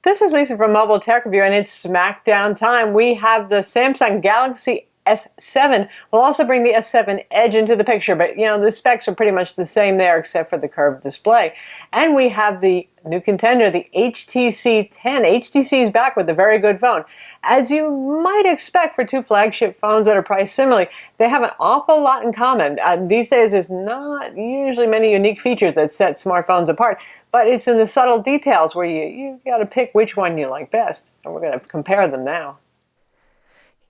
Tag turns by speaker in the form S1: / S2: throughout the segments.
S1: This is Lisa from Mobile Tech Review, and it's Smackdown time. We have the Samsung Galaxy S7. We'll also bring the S7 Edge into the picture, but the specs are pretty much the same there except for the curved display. And we have the new contender, the HTC 10. HTC is back with a very good phone. As you might expect for two flagship phones that are priced similarly, they have an awful lot in common. These days, there's not usually many unique features that set smartphones apart, but it's in the subtle details where you got to pick which one you like best. And we're going to compare them now.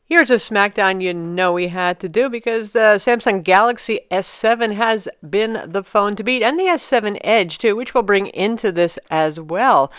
S1: Here's a Smackdown you know we had to do because the Samsung Galaxy S7 has been the phone to beat, and the S7 Edge too, which we'll bring into this as well.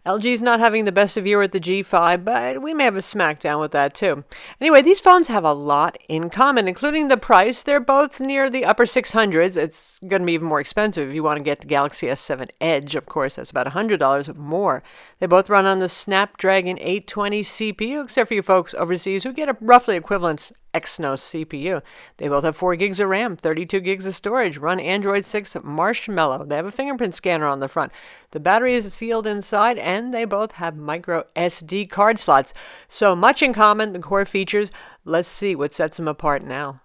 S1: LG's not having the best of year with the G5, but we may have a Smackdown with that too. Anyway, these phones have a lot in common, including the price. They're both near the upper 600s. It's going to be even more expensive if you want to get the Galaxy S7 Edge. Of course, that's about $100 more. They both run on the Snapdragon 820 CPU, except for you folks overseas who get a roughly equivalent Exynos CPU. They both have 4 gigs of RAM, 32 gigs of storage, run Android 6 Marshmallow. They have a fingerprint scanner on the front. The battery is sealed inside, and they both have micro SD card slots. So much in common, the core features. Let's see what sets them apart now.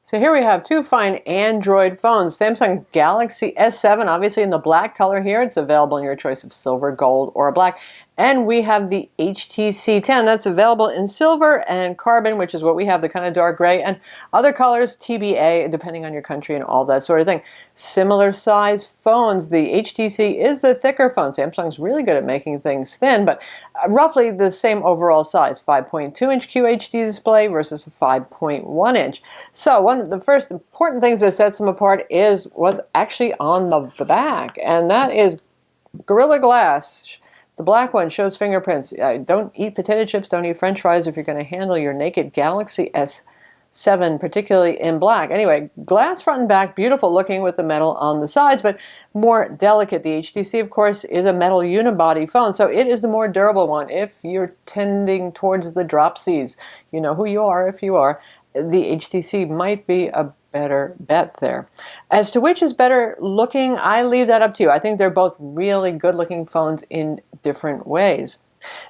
S1: So here we have two fine Android phones. Samsung Galaxy S7, obviously in the black color here. It's available in your choice of silver, gold, or black. And we have the HTC 10 that's available in silver and carbon, which is what we have, the kind of dark gray, and other colors, TBA, depending on your country and all that sort of thing. Similar size phones. The HTC is the thicker phone. Samsung's really good at making things thin, but roughly the same overall size, 5.2-inch QHD display versus a 5.1-inch. So one of the first important things that sets them apart is what's actually on the back, and that is Gorilla Glass. The black one shows fingerprints. Don't eat potato chips, don't eat french fries if you're going to handle your naked Galaxy S7, particularly in black. Anyway, glass front and back, beautiful looking with the metal on the sides, but more delicate. The HTC, of course, is a metal unibody phone, so it is the more durable one. If you're tending towards the dropsies, you know who you are if you are, the HTC might be a better bet there. As to which is better looking, I leave that up to you. I think they're both really good looking phones in different ways.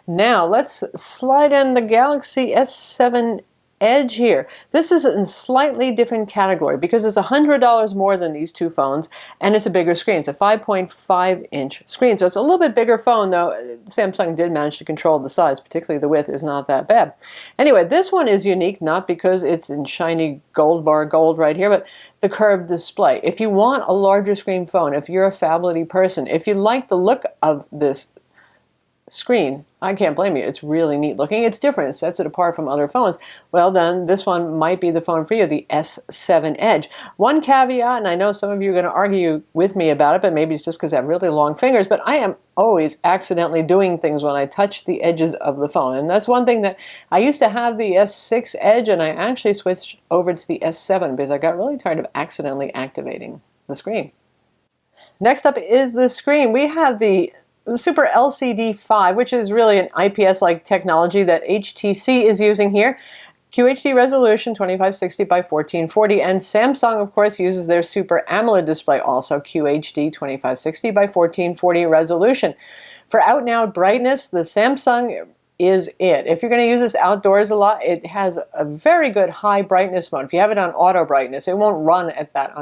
S1: Now let's slide in the Galaxy S7 Edge here. This is in a slightly different category because it's $100 more than these two phones, and it's a bigger screen. It's a 5.5-inch screen, so it's a little bit bigger phone, though Samsung did manage to control the size, particularly the width is not that bad. Anyway, this one is unique, not because it's in shiny gold bar gold right here, but the curved display. If you want a larger screen phone, if you're a phablety person, if you like the look of this screen, I can't blame you. It's really neat looking. It's different. It sets it apart from other phones. Well, then this one might be the phone for you, the S7 Edge. One caveat, and I know some of you are going to argue with me about it, but maybe it's just because I have really long fingers, but I am always accidentally doing things when I touch the edges of the phone. And that's one thing that I used to have the S6 Edge, and I actually switched over to the S7 because I got really tired of accidentally activating the screen. Next up is the screen. We have the Super LCD 5, which is really an IPS-like technology that HTC is using here. QHD resolution 2560 by 1440, and Samsung, of course, uses their Super AMOLED display, also QHD 2560 by 1440 resolution. For out-and-out brightness, the Samsung is it. If you're going to use this outdoors a lot, it has a very good high brightness mode. If you have it on auto brightness, it won't run at that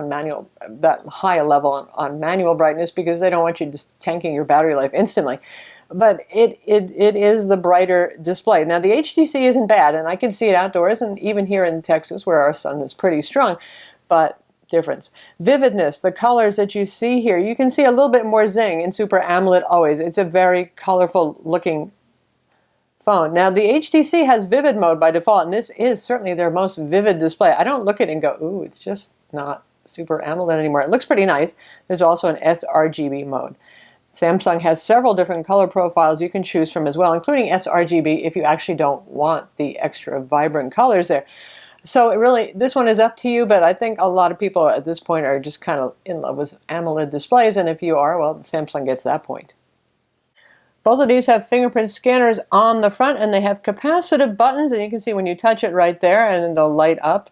S1: high a level on manual brightness because they don't want you just tanking your battery life instantly. But it is the brighter display. Now the HTC isn't bad, and I can see it outdoors and even here in Texas where our sun is pretty strong, but difference. Vividness, the colors that you see here, you can see a little bit more zing in Super AMOLED always. It's a very colorful looking phone. Now the HTC has vivid mode by default, and this is certainly their most vivid display. I don't look at it and go, ooh, it's just not Super AMOLED anymore. It looks pretty nice. There's also an sRGB mode. Samsung has several different color profiles you can choose from as well, including sRGB if you actually don't want the extra vibrant colors there. So this one is up to you, but I think a lot of people at this point are just kind of in love with AMOLED displays, and if you are, well, Samsung gets that point. Both of these have fingerprint scanners on the front, and they have capacitive buttons, and you can see when you touch it right there, and they'll light up.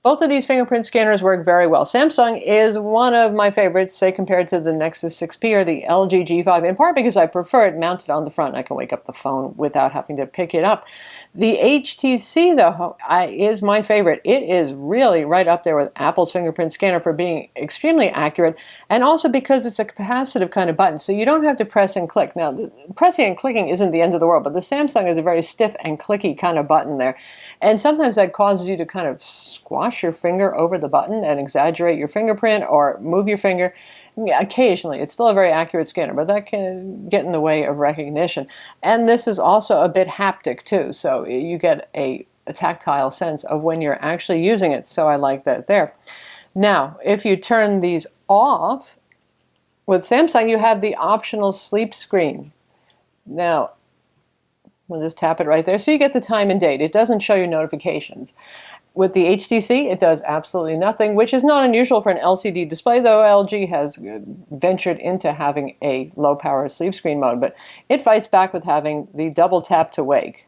S1: Both of these fingerprint scanners work very well. Samsung is one of my favorites, say compared to the Nexus 6P or the LG G5, in part because I prefer it mounted on the front. I can wake up the phone without having to pick it up. The HTC, though, is my favorite. It is really right up there with Apple's fingerprint scanner for being extremely accurate, and also because it's a capacitive kind of button, so you don't have to press and click. Now, pressing and clicking isn't the end of the world, but the Samsung is a very stiff and clicky kind of button there, and sometimes that causes you to kind of squash your finger over the button and exaggerate your fingerprint or move your finger. Occasionally, it's still a very accurate scanner, but that can get in the way of recognition. And this is also a bit haptic too, so you get a tactile sense of when you're actually using it, so I like that there. Now, if you turn these off, with Samsung you have the optional sleep screen. Now, we'll just tap it right there, so you get the time and date. It doesn't show you notifications. With the HTC, it does absolutely nothing, which is not unusual for an LCD display, though LG has ventured into having a low-power sleep screen mode, but it fights back with having the double tap to wake.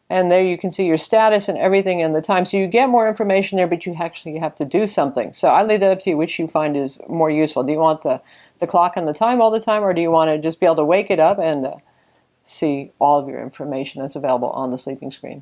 S1: And there you can see your status and everything and the time, so you get more information there, but you actually have to do something. So I leave it up to you which you find is more useful. Do you want the clock and the time all the time, or do you want to just be able to wake it up and see all of your information that's available on the sleeping screen?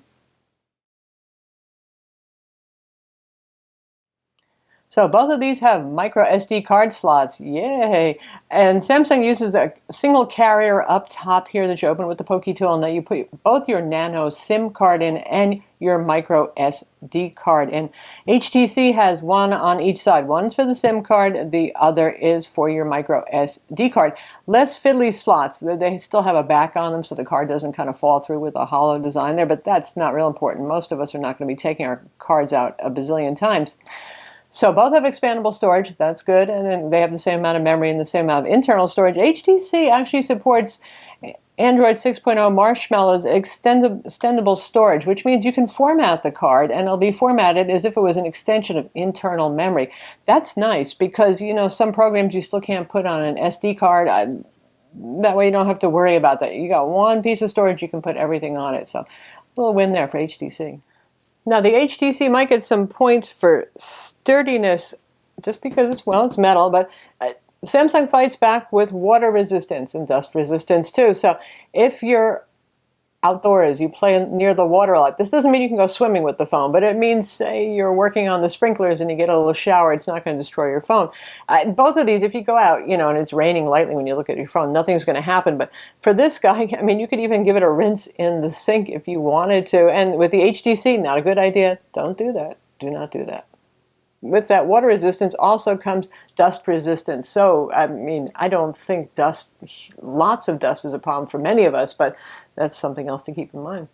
S1: So both of these have micro SD card slots, yay! And Samsung uses a single carrier up top here that you open with the pokey tool, and that you put both your nano SIM card in and your micro SD card in. HTC has one on each side. One's for the SIM card, the other is for your micro SD card. Less fiddly slots. They still have a back on them so the card doesn't kind of fall through with a hollow design there, but that's not real important. Most of us are not going to be taking our cards out a bazillion times. So both have expandable storage, that's good, and then they have the same amount of memory and the same amount of internal storage. HTC actually supports Android 6.0 Marshmallow's extendable storage, which means you can format the card and it'll be formatted as if it was an extension of internal memory. That's nice because, you know, some programs you still can't put on an SD card. That way you don't have to worry about that. You got one piece of storage, you can put everything on it. So a little win there for HTC. Now the HTC might get some points for sturdiness just because it's metal, but Samsung fights back with water resistance and dust resistance too. So if you're outdoors, you play near the water a lot, this doesn't mean you can go swimming with the phone, but it means, say, you're working on the sprinklers and you get a little shower, it's not going to destroy your phone. Both of these, if you go out, you know, and it's raining lightly when you look at your phone, nothing's going to happen. But for this guy, I mean, you could even give it a rinse in the sink if you wanted to. And with the HTC, not a good idea. Don't do that. Do not do that. With that water resistance also comes dust resistance. So, I mean, I don't think lots of dust is a problem for many of us, but that's something else to keep in mind.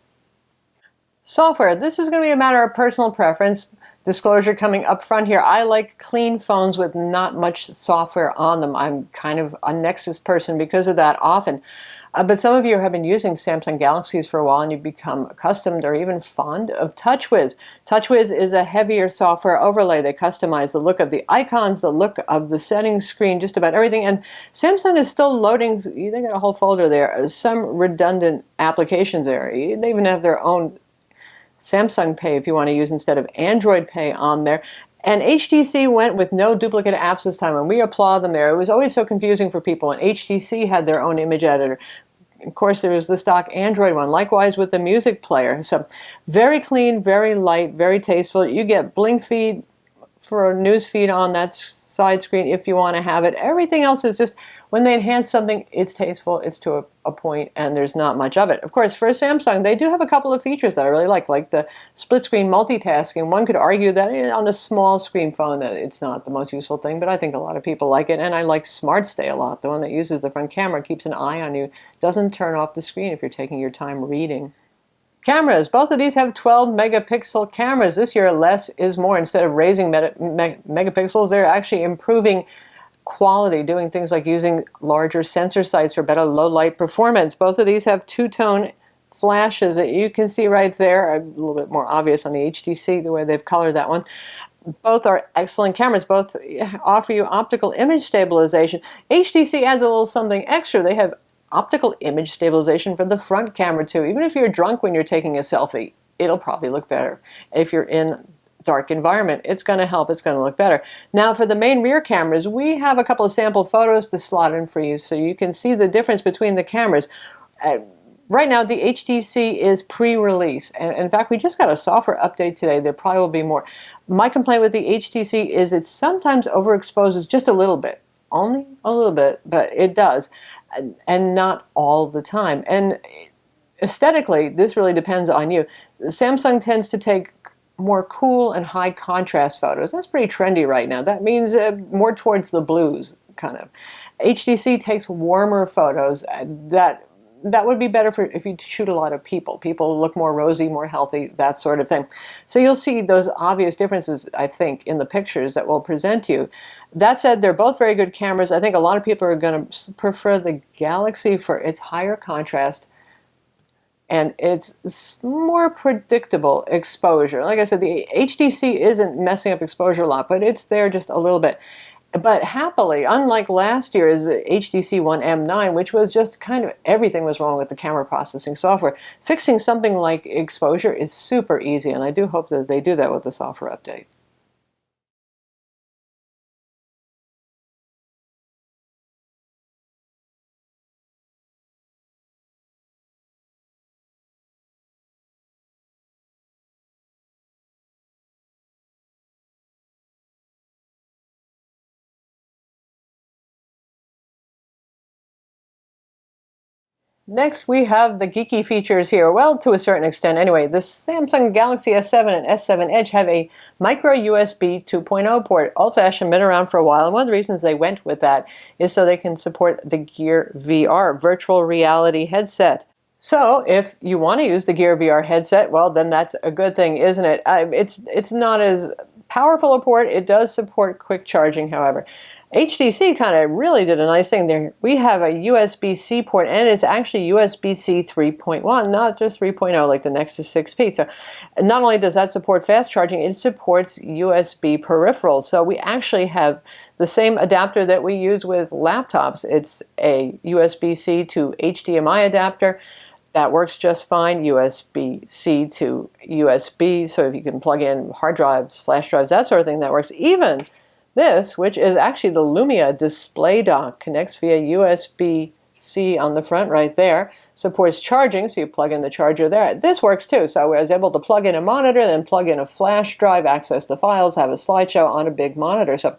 S1: Software. This is going to be a matter of personal preference. Disclosure coming up front here. I like clean phones with not much software on them. I'm kind of a Nexus person because of that often. But some of you have been using Samsung Galaxies for a while and you've become accustomed or even fond of TouchWiz. TouchWiz is a heavier software overlay. They customize the look of the icons, the look of the settings screen, just about everything. And Samsung is still loading, they got a whole folder there, some redundant applications there. They even have their own Samsung Pay if you want to use instead of Android Pay on there. And HTC went with no duplicate apps this time, and we applaud them there. It was always so confusing for people, and HTC had their own image editor. Of course, there was the stock Android one, likewise with the music player. So very clean, very light, very tasteful. You get blink feed for a news feed on that side screen if you want to have it. Everything else is just, when they enhance something, it's tasteful, it's to a point, and there's not much of it. Of course, for Samsung, they do have a couple of features that I really like the split screen multitasking. One could argue that on a small screen phone that it's not the most useful thing, but I think a lot of people like it, and I like Smart Stay a lot. The one that uses the front camera, keeps an eye on you, doesn't turn off the screen if you're taking your time reading. Cameras. Both of these have 12 megapixel cameras. This year, less is more. Instead of raising megapixels, they're actually improving quality, doing things like using larger sensor sites for better low light performance. Both of these have two-tone flashes that you can see right there. A little bit more obvious on the HTC, the way they've colored that one. Both are excellent cameras. Both offer you optical image stabilization. HTC adds a little something extra. They have optical image stabilization for the front camera too. Even if you're drunk when you're taking a selfie, it'll probably look better. If you're in dark environment. It's going to help. It's going to look better. Now for the main rear cameras, we have a couple of sample photos to slot in for you so you can see the difference between the cameras. Right now, the HTC is pre-release, and in fact, we just got a software update today. There probably will be more. My complaint with the HTC is it sometimes overexposes just a little bit, only a little bit, but it does, and not all the time. And aesthetically, this really depends on you. Samsung tends to take more cool and high contrast photos. That's pretty trendy right now. That means more towards the blues, kind of. HTC takes warmer photos that would be better for if you shoot a lot of people. People look more rosy, more healthy, that sort of thing. So you'll see those obvious differences, I think, in the pictures that we'll present to you. That said, they're both very good cameras. I think a lot of people are going to prefer the Galaxy for its higher contrast and its more predictable exposure. Like I said, the HTC isn't messing up exposure a lot, but it's there just a little bit. But happily, unlike last year's HTC One M9, which was just kind of everything was wrong with the camera processing software, fixing something like exposure is super easy, and I do hope that they do that with the software update. Next, we have the geeky features here. Well, to a certain extent anyway. The Samsung Galaxy S7 and S7 Edge have a micro USB 2.0 port. Old-fashioned, been around for a while, and one of the reasons they went with that is so they can support the Gear VR, virtual reality headset. So if you want to use the Gear VR headset, well, then that's a good thing, isn't it? It's not as powerful a port. It does support quick charging, however. HTC kind of really did a nice thing there. We have a USB-C port, and it's actually USB-C 3.1, not just 3.0 like the Nexus 6P. So not only does that support fast charging, it supports USB peripherals. So we actually have the same adapter that we use with laptops. It's a USB-C to HDMI adapter. That works just fine, USB-C to USB, so if you can plug in hard drives, flash drives, that sort of thing, that works. Even this, which is actually the Lumia display dock, connects via USB-C on the front right there, supports charging, so you plug in the charger there. This works too, so I was able to plug in a monitor, then plug in a flash drive, access the files, have a slideshow on a big monitor. So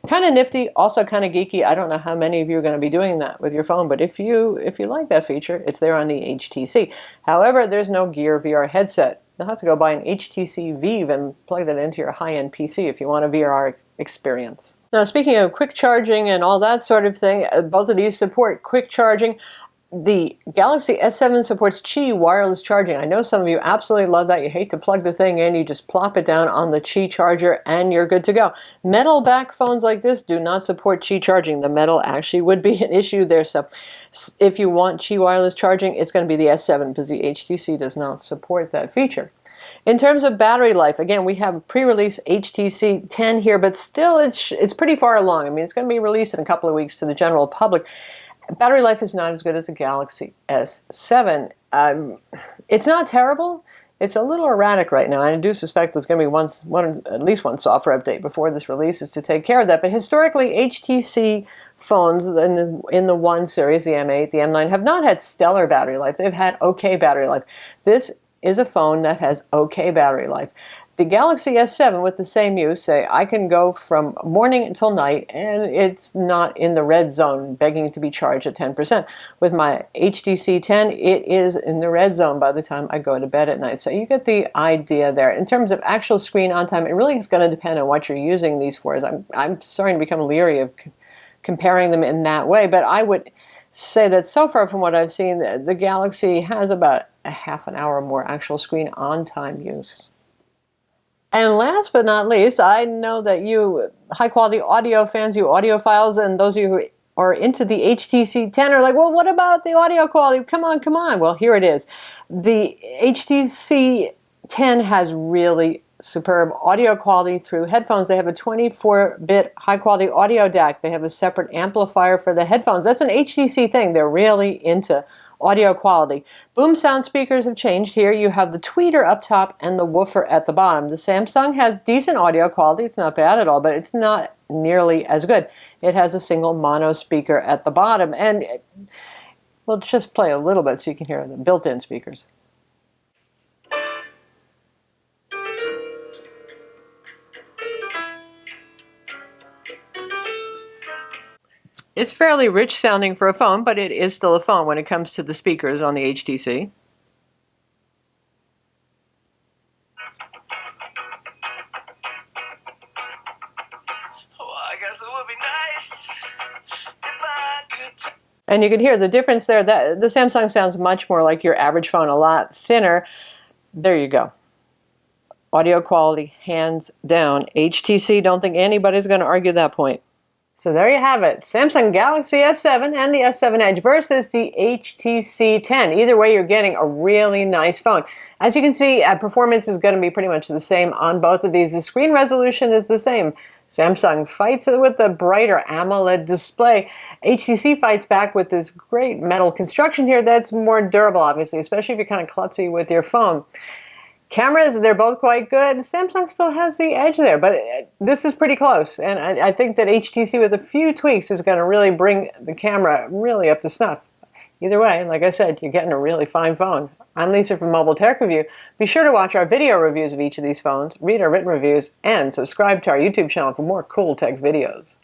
S1: kind of nifty, also kind of geeky. I don't know how many of you are going to be doing that with your phone, but if you like that feature, it's there on the HTC. However, there's no Gear VR headset. You'll have to go buy an HTC Vive and plug that into your high-end PC if you want a VR experience. Now, speaking of quick charging and all that sort of thing, both of these support quick charging. The Galaxy S7 supports Qi wireless charging. I know some of you absolutely love that. You hate to plug the thing in. You just plop it down on the Qi charger and you're good to go. Metal back phones like this do not support Qi charging. The metal actually would be an issue there. So if you want Qi wireless charging, it's going to be the S7 because the HTC does not support that feature. In terms of battery life, again, we have pre-release HTC 10 here, but still it's pretty far along. I mean, it's going to be released in a couple of weeks to the general public. Battery life is not as good as the Galaxy S7. It's not terrible. It's a little erratic right now. I do suspect there's going to be at least one software update before this releases to take care of that. But historically, HTC phones in the 1 series, the M8, the M9, have not had stellar battery life. They've had okay battery life. This is a phone that has okay battery life. The Galaxy S7 with the same use, say, I can go from morning until night and it's not in the red zone begging to be charged at 10%. With my HTC 10, it is in the red zone by the time I go to bed at night. So you get the idea there. In terms of actual screen on time, it really is going to depend on what you're using these for. I'm starting to become leery of comparing them in that way, but I would say that so far from what I've seen, the Galaxy has about a half an hour more actual screen on time use. And last but not least, I know that you high-quality audio fans, you audiophiles, and those of you who are into the HTC 10 are like, well, what about the audio quality? Come on, come on. Well, here it is. The HTC 10 has really superb audio quality through headphones. They have a 24-bit high-quality audio DAC. They have a separate amplifier for the headphones. That's an HTC thing. They're really into Audio quality. Boom sound speakers have changed here. You have the tweeter up top and the woofer at the bottom. The Samsung has decent audio quality. It's not bad at all, but it's not nearly as good. It has a single mono speaker at the bottom. And we'll just play a little bit so you can hear the built-in speakers. It's fairly rich sounding for a phone, but it is still a phone when it comes to the speakers on the HTC. Well, I guess it would be nice if I could. And you can hear the difference there. That the Samsung sounds much more like your average phone, a lot thinner. There you go. Audio quality, hands down. HTC, don't think anybody's going to argue that point. So there you have it, Samsung Galaxy S7 and the S7 Edge versus the HTC 10. Either way, you're getting a really nice phone. As you can see, performance is going to be pretty much the same on both of these. The screen resolution is the same. Samsung fights with the brighter AMOLED display. HTC fights back with this great metal construction here that's more durable, obviously, especially if you're kind of klutzy with your phone. Cameras, they're both quite good. Samsung still has the edge there, but this is pretty close. And I think that HTC, with a few tweaks, is going to really bring the camera really up to snuff. Either way, like I said, you're getting a really fine phone. I'm Lisa from Mobile Tech Review. Be sure to watch our video reviews of each of these phones, read our written reviews, and subscribe to our YouTube channel for more cool tech videos.